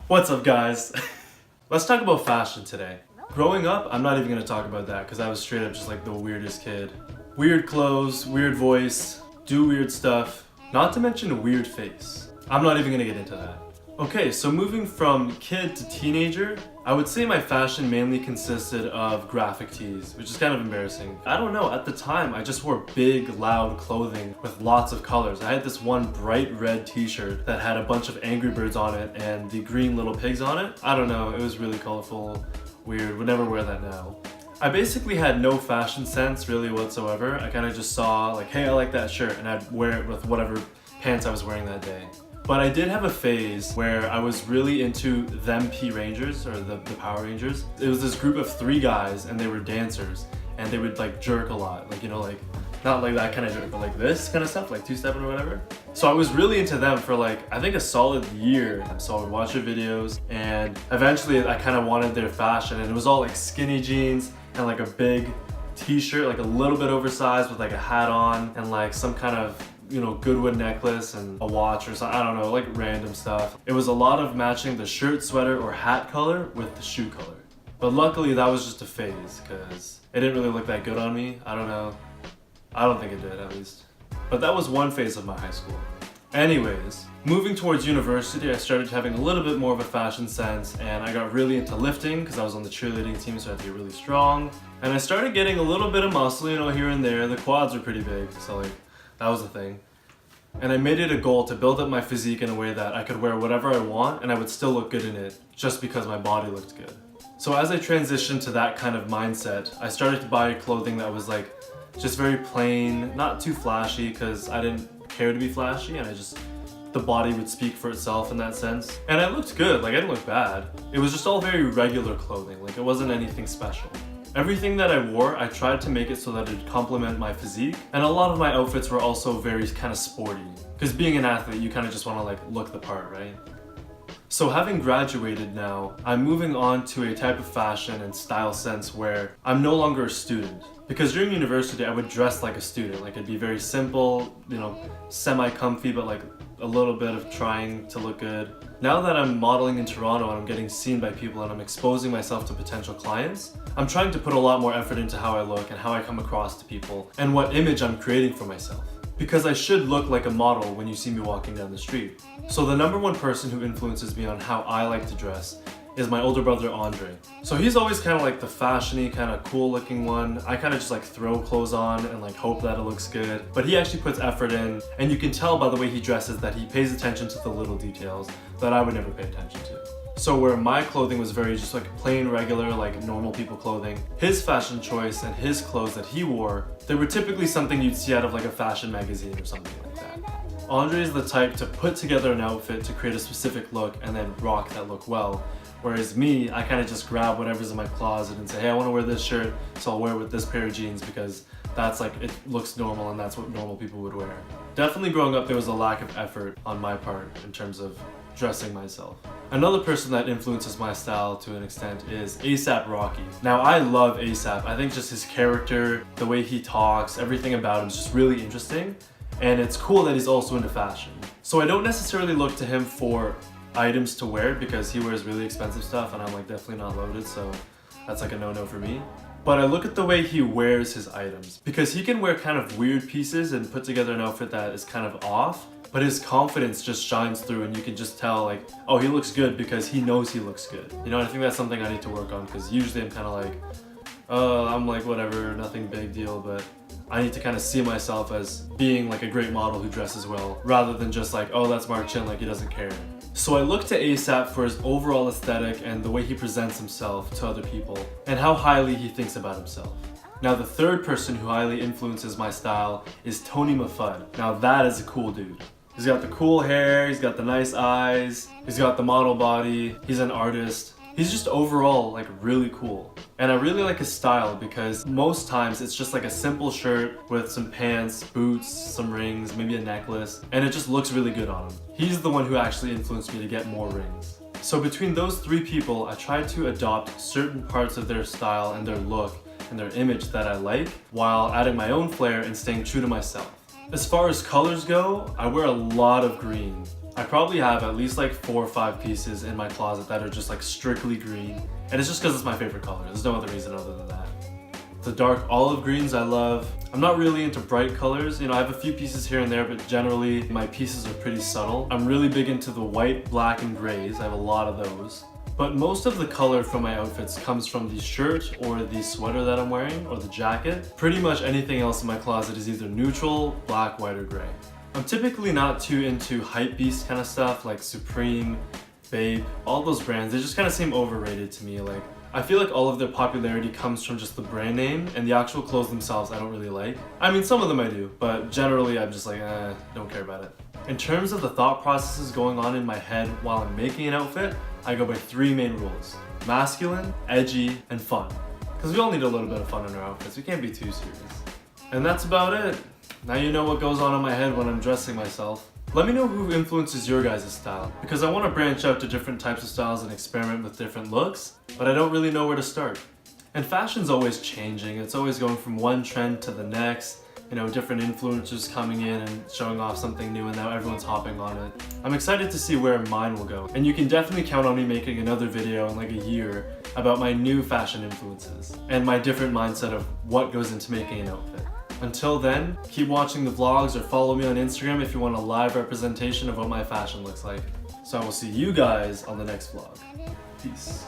What's up, guys? Let's talk about fashion today. Growing up, I'm not even gonna talk about that because I was straight up just like the weirdest kid. Weird clothes, weird voice, do weird stuff, not to mention a weird face. I'm not even gonna get into that. Okay, so moving from kid to teenager, I would say my fashion mainly consisted of graphic tees, which is kind of embarrassing. I don't know, at the time I just wore big, loud clothing with lots of colors. I had this one bright red t-shirt that had a bunch of Angry Birds on it and the green little pigs on it. I don't know, it was really colorful, weird, would never wear that now. I basically had no fashion sense really whatsoever. I kind of just saw like, hey, I like that shirt, and I'd wear it with whatever pants I was wearing that day. But I did have a phase where I was really into them P Rangers, or the Power Rangers. It was this group of 3 guys and they were dancers and they would like jerk a lot. Like, you know, like not like that kind of jerk, but like this kind of stuff, like 2-stepping or whatever. So I was really into them for like, I think a solid year. So I would watch their videos and eventually I kind of wanted their fashion, and it was all like skinny jeans and like a big t-shirt, like a little bit oversized with like a hat on and like some kind of, you know, Goodwood necklace and a watch or something, I don't know, like random stuff. It was a lot of matching the shirt, sweater, or hat color with the shoe color. But luckily that was just a phase because it didn't really look that good on me. I don't know. I don't think it did, at least. But that was one phase of my high school. Anyways, moving towards university, I started having a little bit more of a fashion sense, and I got really into lifting because I was on the cheerleading team, so I had to be really strong. And I started getting a little bit of muscle, you know, here and there. The quads are pretty big, so like, that was the thing. And I made it a goal to build up my physique in a way that I could wear whatever I want and I would still look good in it just because my body looked good. So as I transitioned to that kind of mindset, I started to buy clothing that was like just very plain, not too flashy because I didn't care to be flashy, and the body would speak for itself in that sense. And I looked good, like I didn't look bad. It was just all very regular clothing, like it wasn't anything special. Everything that I wore, I tried to make it so that it'd complement my physique, and a lot of my outfits were also very kind of sporty. Because being an athlete, you kind of just want to like look the part, right? So having graduated now, I'm moving on to a type of fashion and style sense where I'm no longer a student. Because during university, I would dress like a student. Like it'd be very simple, you know, semi-comfy, but like a little bit of trying to look good. Now that I'm modeling in Toronto and I'm getting seen by people and I'm exposing myself to potential clients, I'm trying to put a lot more effort into how I look and how I come across to people and what image I'm creating for myself. Because I should look like a model when you see me walking down the street. So the number one person who influences me on how I like to dress is my older brother, Andre. So he's always kind of like the fashiony, kind of cool looking one. I kind of just like throw clothes on and like hope that it looks good. But he actually puts effort in, and you can tell by the way he dresses that he pays attention to the little details that I would never pay attention to. So where my clothing was very just like plain, regular, like normal people clothing, his fashion choice and his clothes that he wore, they were typically something you'd see out of like a fashion magazine or something like that. Andre is the type to put together an outfit to create a specific look and then rock that look well. Whereas me, I kind of just grab whatever's in my closet and say, hey, I want to wear this shirt, so I'll wear it with this pair of jeans because that's like, it looks normal and that's what normal people would wear. Definitely growing up, there was a lack of effort on my part in terms of dressing myself. Another person that influences my style to an extent is A$AP Rocky. Now I love A$AP. I think just his character, the way he talks, everything about him is just really interesting. And it's cool that he's also into fashion. So I don't necessarily look to him for items to wear because he wears really expensive stuff and I'm like definitely not loaded, so that's like a no-no for me. But I look at the way he wears his items because he can wear kind of weird pieces and put together an outfit that is kind of off, but his confidence just shines through and you can just tell like, oh, he looks good because he knows he looks good. You know, I think that's something I need to work on because usually I'm kind of like, I'm like whatever, nothing big deal, but I need to kind of see myself as being like a great model who dresses well rather than just like, oh, that's Marc Chin, like he doesn't care. So I look to A$AP for his overall aesthetic and the way he presents himself to other people and how highly he thinks about himself. Now the third person who highly influences my style is Toni Mahfud. Now that is a cool dude. He's got the cool hair, he's got the nice eyes, he's got the model body, he's an artist. He's just overall like really cool. And I really like his style because most times it's just like a simple shirt with some pants, boots, some rings, maybe a necklace, and it just looks really good on him. He's the one who actually influenced me to get more rings. So between those 3 people, I tried to adopt certain parts of their style and their look and their image that I like while adding my own flair and staying true to myself. As far as colors go, I wear a lot of green. I probably have at least like 4 or 5 pieces in my closet that are just like strictly green. And it's just because it's my favorite color. There's no other reason other than that. The dark olive greens I love. I'm not really into bright colors. You know, I have a few pieces here and there, but generally my pieces are pretty subtle. I'm really big into the white, black, and grays. I have a lot of those. But most of the color from my outfits comes from the shirt or the sweater that I'm wearing or the jacket. Pretty much anything else in my closet is either neutral, black, white, or gray. I'm typically not too into hypebeast kind of stuff like Supreme, Babe, all those brands. They just kind of seem overrated to me. Like, I feel like all of their popularity comes from just the brand name, and the actual clothes themselves I don't really like. I mean, some of them I do, but generally I'm just like, don't care about it. In terms of the thought processes going on in my head while I'm making an outfit, I go by 3 main rules: masculine, edgy, and fun. Because we all need a little bit of fun in our outfits. We can't be too serious. And that's about it. Now you know what goes on in my head when I'm dressing myself. Let me know who influences your guys' style, because I want to branch out to different types of styles and experiment with different looks, but I don't really know where to start. And fashion's always changing. It's always going from one trend to the next. You know, different influencers coming in and showing off something new, and now everyone's hopping on it. I'm excited to see where mine will go. And you can definitely count on me making another video in like a year about my new fashion influences and my different mindset of what goes into making an outfit. Until then, keep watching the vlogs or follow me on Instagram if you want a live representation of what my fashion looks like. So I will see you guys on the next vlog. Peace.